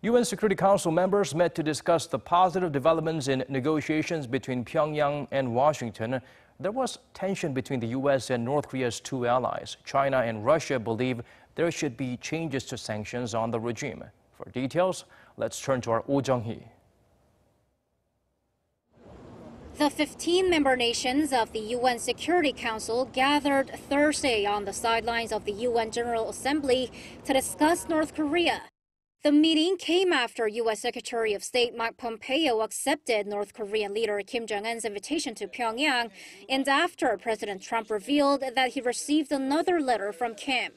UN Security Council members met to discuss the positive developments in negotiations between Pyongyang and Washington. There was tension between the U.S. and North Korea's two allies. China and Russia believe there should be changes to sanctions on the regime. For details, let's turn to our Oh Jung-hee. The 15 member nations of the UN Security Council gathered Thursday on the sidelines of the UN General Assembly to discuss North Korea. The meeting came after U.S. Secretary of State Mike Pompeo accepted North Korean leader Kim Jong-un's invitation to Pyongyang, and after President Trump revealed that he received another letter from Kim.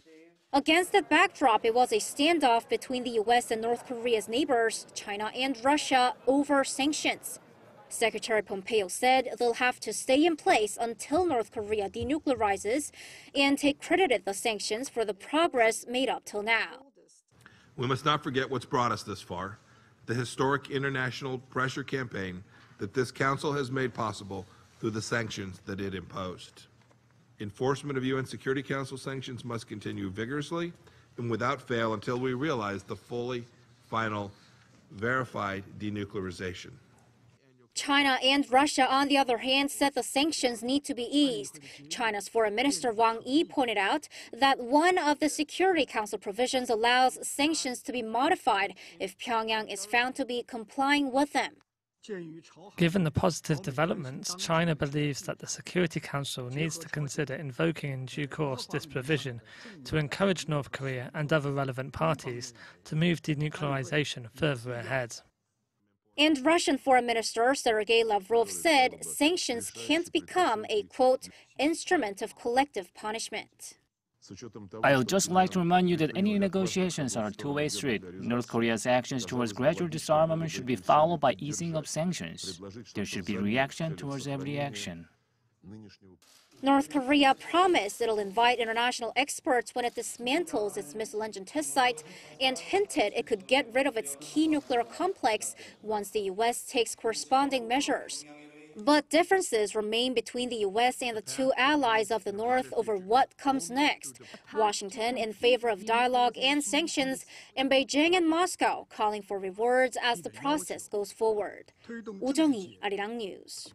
Against that backdrop, it was a standoff between the U.S. and North Korea's neighbors, China and Russia, over sanctions. Secretary Pompeo said they'll have to stay in place until North Korea denuclearizes and credited the sanctions for the progress made up till now. We must not forget what's brought us this far, the historic international pressure campaign that this Council has made possible through the sanctions that it imposed. Enforcement of UN Security Council sanctions must continue vigorously and without fail until we realize the fully, final, verified denuclearization. China and Russia, on the other hand, said the sanctions need to be eased. China's Foreign Minister Wang Yi pointed out that one of the Security Council provisions allows sanctions to be modified if Pyongyang is found to be complying with them. Given the positive developments, China believes that the Security Council needs to consider invoking in due course this provision to encourage North Korea and other relevant parties to move denuclearization further ahead. And Russian Foreign Minister Sergei Lavrov said sanctions can't become a, quote, instrument of collective punishment. I would just like to remind you that any negotiations are a two-way street. North Korea's actions towards gradual disarmament should be followed by easing of sanctions. There should be reaction towards every action. North Korea promised it'll invite international experts when it dismantles its missile engine test site and hinted it could get rid of its key nuclear complex once the U.S. takes corresponding measures. But differences remain between the U.S. and the two allies of the North over what comes next. Washington in favor of dialogue and sanctions, and Beijing and Moscow calling for rewards as the process goes forward. Oh Jung-hee, Arirang News.